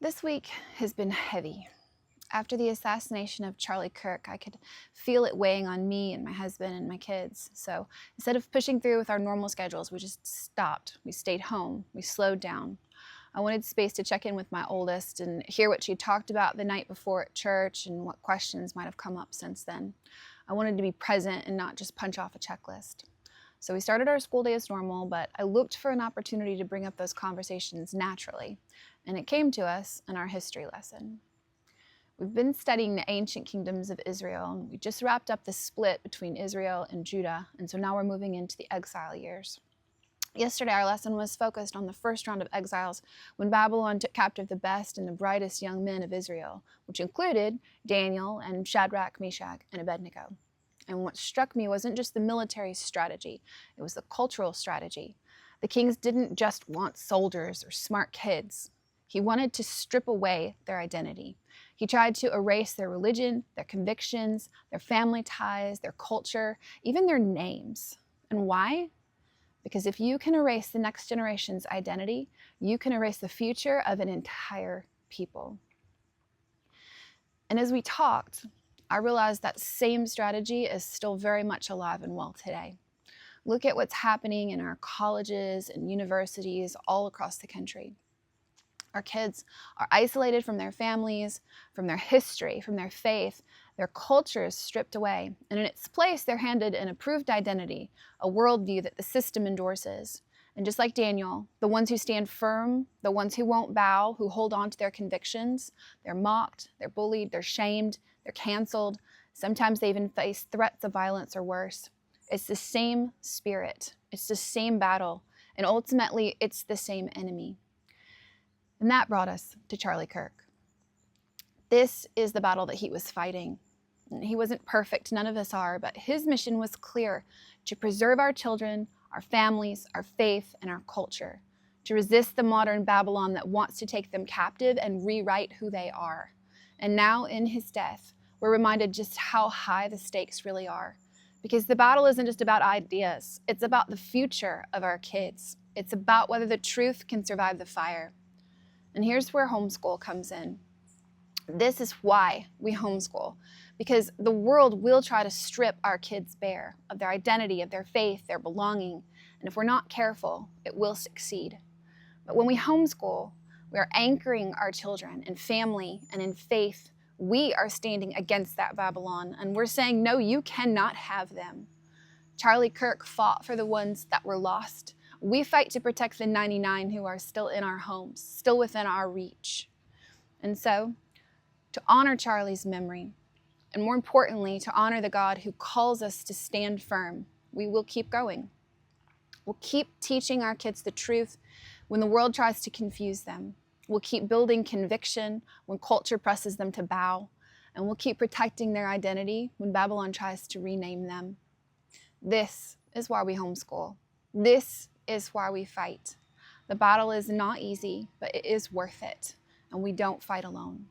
This week has been heavy. After the assassination of Charlie Kirk, I could feel it weighing on me and my husband and my kids. So instead of pushing through with our normal schedules, we just stopped. We stayed home. We slowed down. I wanted space to check in with my oldest and hear what she talked about the night before at church and what questions might have come up since then. I wanted to be present and not just punch off a checklist. So we started our school day as normal, but I looked for an opportunity to bring up those conversations naturally, and it came to us in our history lesson. We've been studying the ancient kingdoms of Israel, and we just wrapped up the split between Israel and Judah, and so now we're moving into the exile years. Yesterday, our lesson was focused on the first round of exiles when Babylon took captive the best and the brightest young men of Israel, which included Daniel and Shadrach, Meshach, and Abednego. And what struck me wasn't just the military strategy, it was the cultural strategy. The kings didn't just want soldiers or smart kids. He wanted to strip away their identity. He tried to erase their religion, their convictions, their family ties, their culture, even their names. And why? Because if you can erase the next generation's identity, you can erase the future of an entire people. And as we talked, I realized that same strategy is still very much alive and well today. Look at what's happening in our colleges and universities all across the country. Our kids are isolated from their families, from their history, from their faith. Their culture is stripped away, and in its place, they're handed an approved identity, a worldview that the system endorses. And just like Daniel, the ones who stand firm, the ones who won't bow, who hold on to their convictions, they're mocked, they're bullied, they're shamed, they're canceled. Sometimes they even face threats of violence or worse. It's the same spirit. It's the same battle. And ultimately, it's the same enemy. And that brought us to Charlie Kirk. This is the battle that he was fighting. He wasn't perfect, none of us are, but his mission was clear: to preserve our children, our families, our faith, and our culture, to resist the modern Babylon that wants to take them captive and rewrite who they are. And now in his death, we're reminded just how high the stakes really are. Because the battle isn't just about ideas, it's about the future of our kids. It's about whether the truth can survive the fire. And here's where homeschool comes in. This is why we homeschool, because the world will try to strip our kids bare of their identity, of their faith, their belonging. And if we're not careful, it will succeed. But when we homeschool, we are anchoring our children in family and in faith. We are standing against that Babylon, and we're saying, no, you cannot have them. Charlie Kirk fought for the ones that were lost. We fight to protect the 99 who are still in our homes, still within our reach. And so, to honor Charlie's memory, and more importantly, to honor the God who calls us to stand firm, we will keep going. We'll keep teaching our kids the truth when the world tries to confuse them. We'll keep building conviction when culture presses them to bow, and we'll keep protecting their identity when Babylon tries to rename them. This is why we homeschool. This is why we fight. The battle is not easy, but it is worth it, and we don't fight alone.